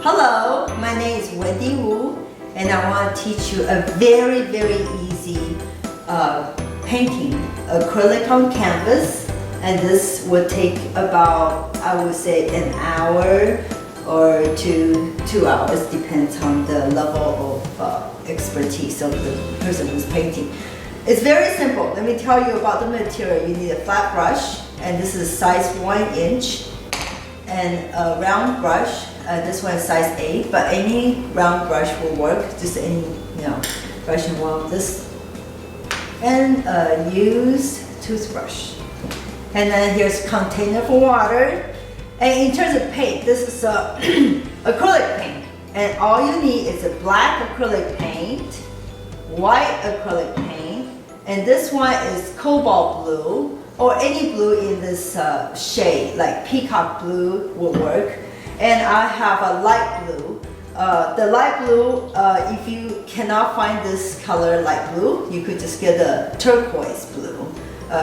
Hello, my name is Wendy Wu, and I want to teach you a very, very easy painting acrylic on canvas. And this will take about, I would say, an hour or 2 hours, depends on the level of expertise of the person who's painting. It's very simple. Let me tell you about the material. You need a flat brush, and this is size 1 inch, and a round brush. This one is size 8, but any round brush will work. Just any, brush you want. This and a used toothbrush. And then here's a container for water. And in terms of paint, this is acrylic paint. And all you need is a black acrylic paint, white acrylic paint, and this one is cobalt blue, or any blue in this shade, like peacock blue will work. And I have a light blue. The light blue, if you cannot find this color light blue, you could just get a turquoise blue.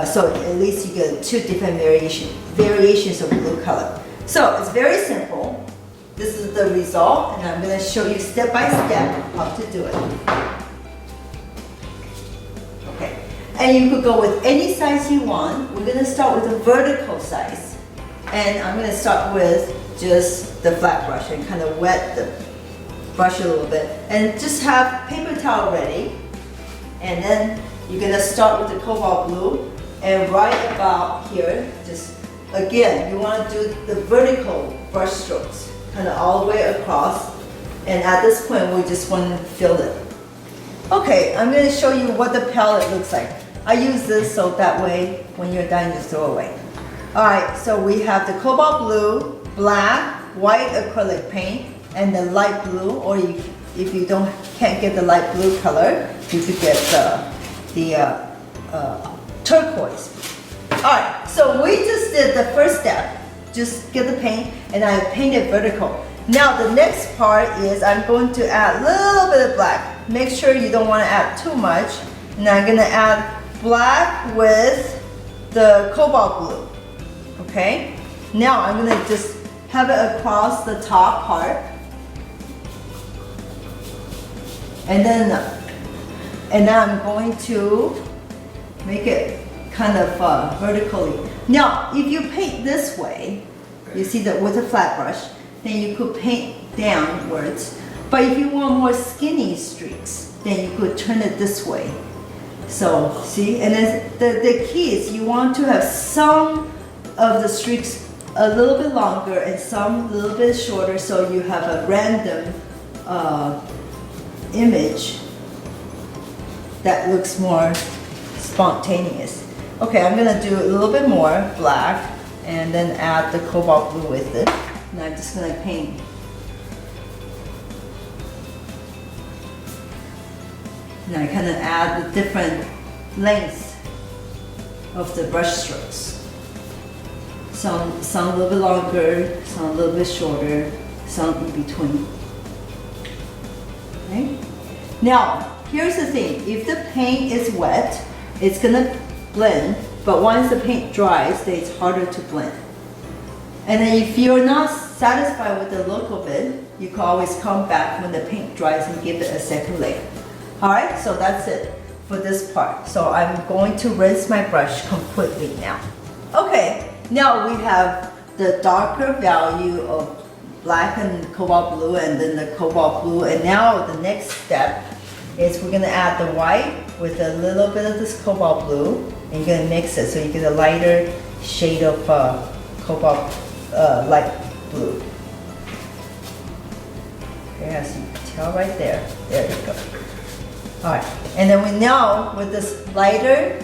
So at least you get 2 different variations of blue color. So it's very simple. This is the result, and I'm going to show you step by step how to do it. Okay, and you could go with any size you want. We're going to start with a vertical size, and I'm going to start with just the flat brush and kind of wet the brush a little bit, and just have paper towel ready. And then you're going to start with the cobalt blue, and right about here, just again, you want to do the vertical brush strokes, kind of all the way across. And at this point, we just want to fill it. Okay, I'm going to show you what the palette looks like. I use this so that way, when you're done, you throw away. All right, so we have the cobalt blue, black, white acrylic paint, and the light blue, or if you can't get the light blue color, you could get the turquoise. Alright, so we just did the first step. Just get the paint, and I painted vertical. Now the next part is I'm going to add a little bit of black. Make sure you don't want to add too much. And I'm going to add black with the cobalt blue. Okay? Now I'm going to just have it across the top part. And then I'm going to make it kind of vertically. Now, if you paint this way, you see that with a flat brush, then you could paint downwards. But if you want more skinny streaks, then you could turn it this way. So, see, and then the key is you want to have some of the streaks a little bit longer and some a little bit shorter, so you have a random image that looks more spontaneous. Okay, I'm going to do a little bit more black and then add the cobalt blue with it. And I'm just going to paint. Now I kind of add the different lengths of the brush strokes. Some a little bit longer, some a little bit shorter, some in between. Okay? Now, here's the thing. If the paint is wet, it's going to blend, but once the paint dries, then it's harder to blend. And then if you're not satisfied with the look of it, you can always come back when the paint dries and give it a second layer. Alright, so that's it for this part. So I'm going to rinse my brush completely now. Okay, now we have the darker value of black and cobalt blue, and then the cobalt blue, and now the next step is we're going to add the white with a little bit of this cobalt blue, and you're going to mix it so you get a lighter shade of cobalt light blue. Okay, as you can tell right there. There you go. Alright, and then we now, with this lighter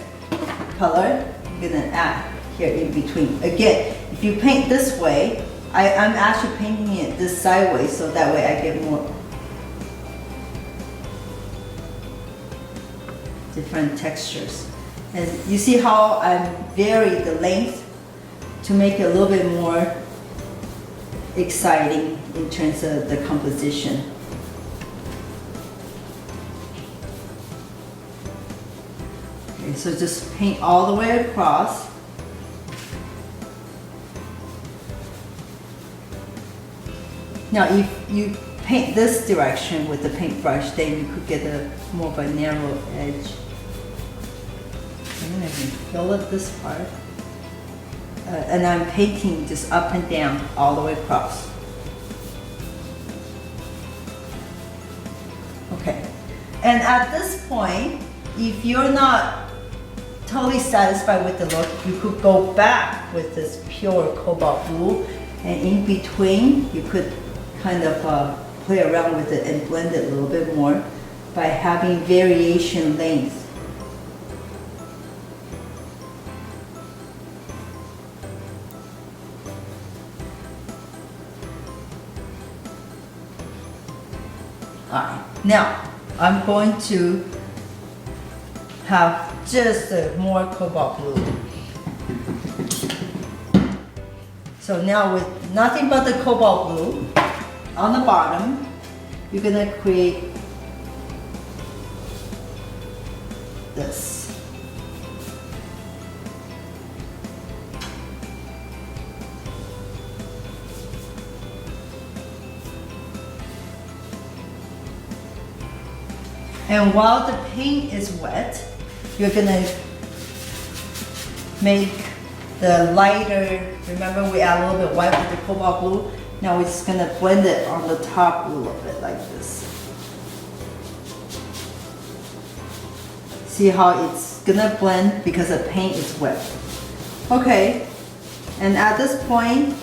color, you're going to add here in between. Again, if you paint this way, I'm actually painting it this sideways so that way I get more different textures. And you see how I vary the length to make it a little bit more exciting in terms of the composition. Okay, so just paint all the way across. Now if you paint this direction with the paintbrush, then you could get a more of a narrow edge. And then I can fill up this part. And I'm painting just up and down all the way across. Okay, and at this point, if you're not totally satisfied with the look, you could go back with this pure cobalt blue, and in between, you could kind of play around with it and blend it a little bit more by having variation length. Alright, now I'm going to have just more cobalt blue. So now with nothing but the cobalt blue on the bottom, you're gonna create this. And while the paint is wet, you're gonna make the lighter, remember we add a little bit white with the cobalt blue? Now we're just gonna blend it on the top a little bit like this. See how it's gonna blend because the paint is wet. Okay, and at this point,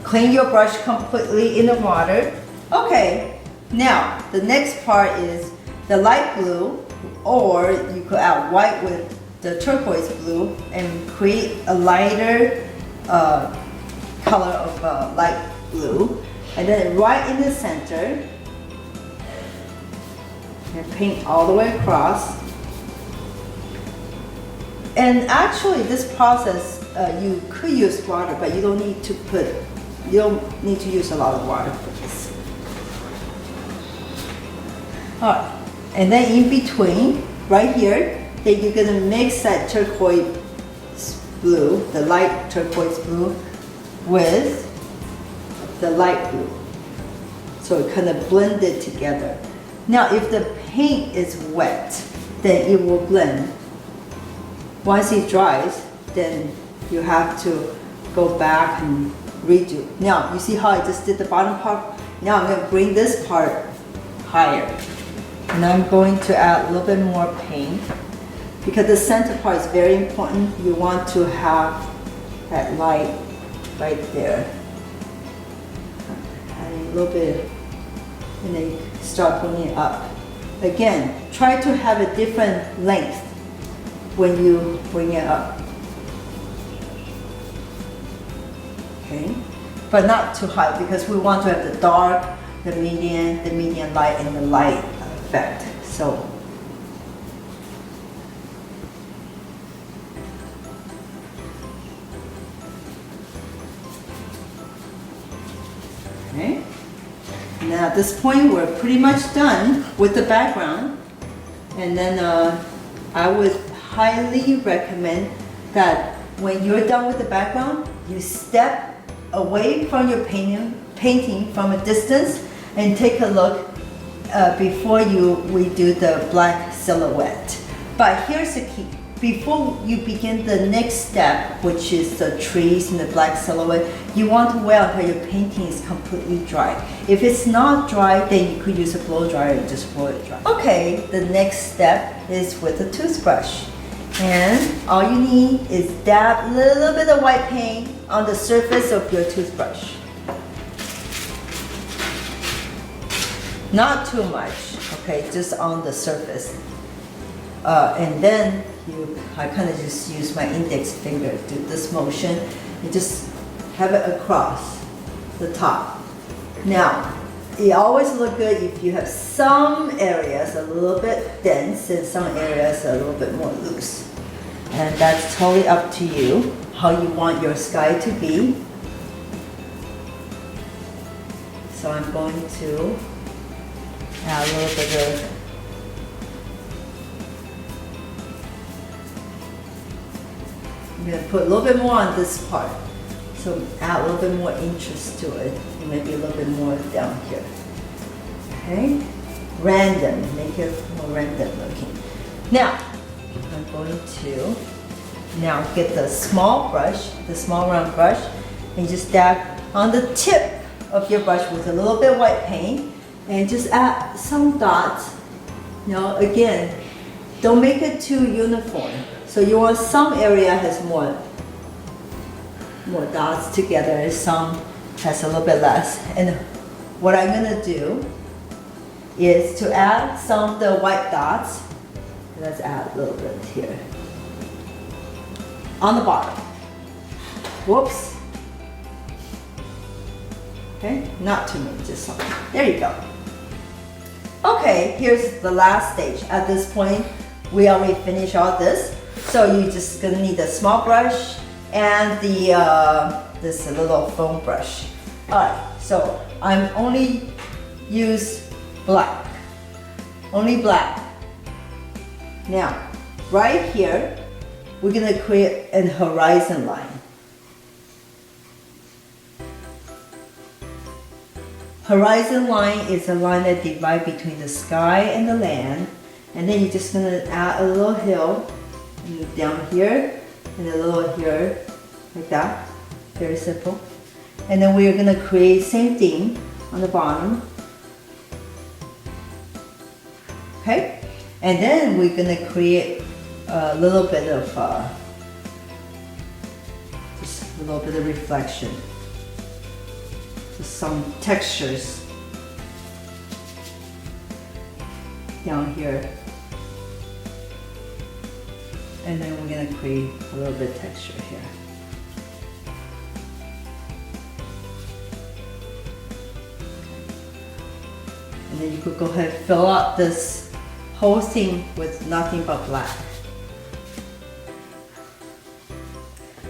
clean your brush completely in the water. Okay. Now, the next part is the light blue, or you could add white with the turquoise blue and create a lighter color of light blue. And then right in the center, and paint all the way across. And actually this process, you could use water, but you don't need to use a lot of water for this. Alright, and then in between, right here, then you're gonna mix that turquoise blue, the light turquoise blue, with the light blue. So it kind of blend it together. Now if the paint is wet, then it will blend. Once it dries, then you have to go back and redo. Now you see how I just did the bottom part? Now I'm gonna bring this part higher. And I'm going to add a little bit more paint because the center part is very important. You want to have that light right there. Add a little bit and then start bringing it up. Again, try to have a different length when you bring it up. Okay, but not too high because we want to have the dark, the medium light, and the light effect. So okay. Now at this point we're pretty much done with the background, and then I would highly recommend that when you're done with the background, you step away from your painting from a distance and take a look before we do the black silhouette. But here's the key. Before you begin the next step, which is the trees and the black silhouette, you want to wait until your painting is completely dry. If it's not dry, then you could use a blow dryer and just blow it dry. Okay, the next step is with a toothbrush. And all you need is dab a little bit of white paint on the surface of your toothbrush. Not too much, okay, just on the surface. And then I kind of just use my index finger to do this motion and just have it across the top. Now, it always looks good if you have some areas a little bit dense and some areas a little bit more loose. And that's totally up to you, how you want your sky to be. So I'm going to add a little bit of I'm going to put a little bit more on this part. So add a little bit more interest to it, maybe a little bit more down here. Okay, random, make it more random looking. Now, I'm going to now get the small brush, the small round brush, and just dab on the tip of your brush with a little bit of white paint, and just add some dots. Now again, don't make it too uniform. So you want some area has more dots together, some has a little bit less. And what I'm gonna do is to add some of the white dots. Let's add a little bit here. On the bottom. Whoops. Okay, not too many, just some. There you go. Okay, here's the last stage. At this point, we already finished all this. So you're just gonna need a small brush and the this little foam brush. All right, so I'm only use black, only black. Now, right here, we're gonna create a horizon line. Horizon line is a line that divides between the sky and the land, and then you're just gonna add a little hill down here and a little here, like that. Very simple. And then we're gonna create same thing on the bottom. Okay, and then we're gonna create a little bit of just a little bit of reflection. Some textures down here, and then we're going to create a little bit of texture here. And then you could go ahead and fill out this whole thing with nothing but black.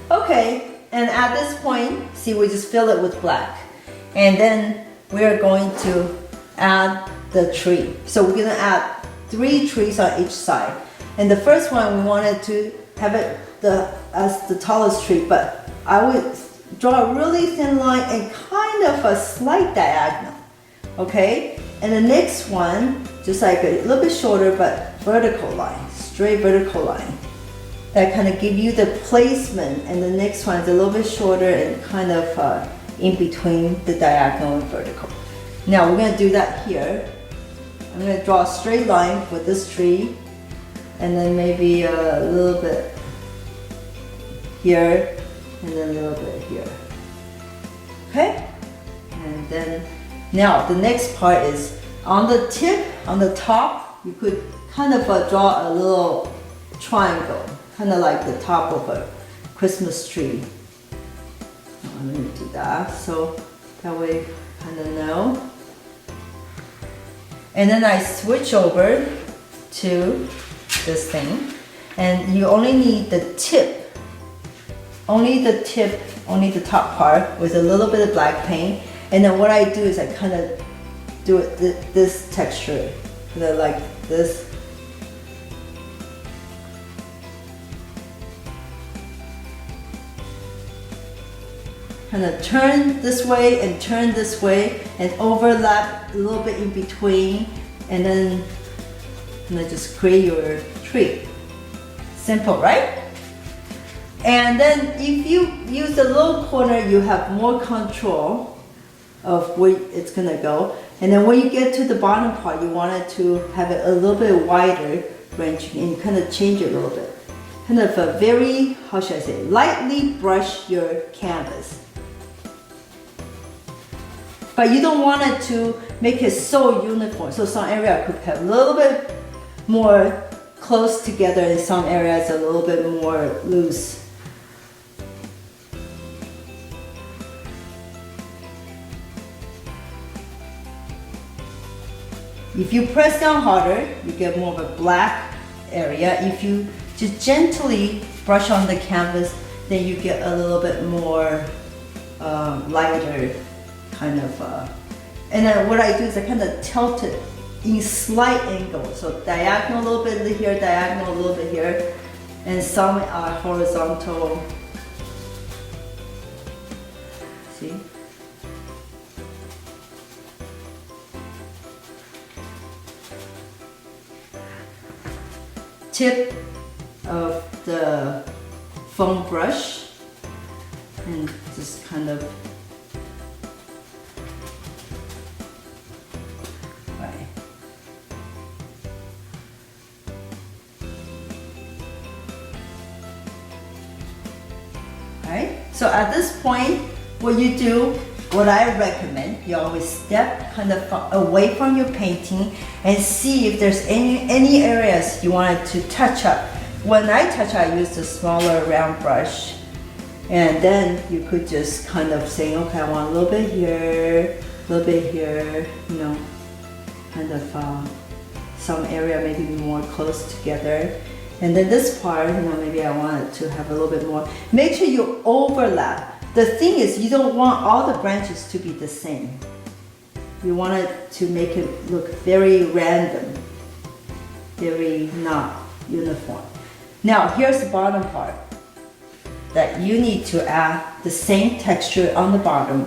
Okay, and at this point, see, we just fill it with black. And then we're going to add the tree. So we're gonna add 3 trees on each side. And the first one, we wanted to have it as the tallest tree, but I would draw a really thin line and kind of a slight diagonal, okay? And the next one, just like a little bit shorter, but vertical line, straight vertical line. That kind of give you the placement, and the next one is a little bit shorter and kind of in between the diagonal and vertical. Now we're going to do that here. I'm going to draw a straight line with this tree, and then maybe a little bit here, and then a little bit here. Okay? And then, now the next part is on the tip, on the top, you could kind of draw a little triangle, kind of like the top of a Christmas tree. I'm going to do that, so that way you kind of know. And then I switch over to this thing, and you only need the tip, only the tip, only the top part with a little bit of black paint. And then what I do is I kind of do it this texture, kind of like this. Kind of turn this way and turn this way and overlap a little bit in between, and then kind of just create your tree. Simple, right? And then if you use the little corner, you have more control of where it's gonna go. And then when you get to the bottom part, you want it to have it a little bit wider range, and kind of change it a little bit. Kind of a very, how should I say, lightly brush your canvas. But you don't want it to make it so uniform. So some area could have a little bit more close together, and some areas a little bit more loose. If you press down harder, you get more of a black area. If you just gently brush on the canvas, then you get a little bit more lighter kind of, and then what I do is I kind of tilt it in slight angle. So diagonal a little bit here, diagonal a little bit here, and some are horizontal. see? Tip of the foam brush and just kind of right. Right? So at this point, what you do, what I recommend, you always step kind of away from your painting and see if there's any areas you wanted to touch up. When I touch, I use the smaller round brush, and then you could just kind of say, okay, I want a little bit here, a little bit here, you know, kind of some area maybe more close together. And then this part, you know, maybe I want it to have a little bit more. Make sure you overlap. The thing is, you don't want all the branches to be the same. You want it to make it look very random, very not uniform. Now, here's the bottom part that you need to add the same texture on the bottom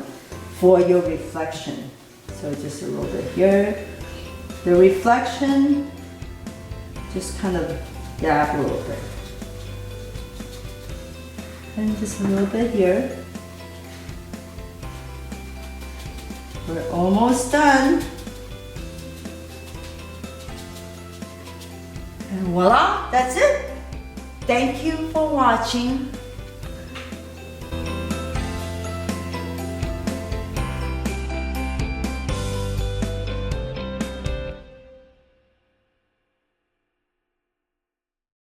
for your reflection. So just a little bit here. The reflection, just kind of dab a little bit. And just a little bit here. We're almost done. And voila, that's it. Thank you for watching.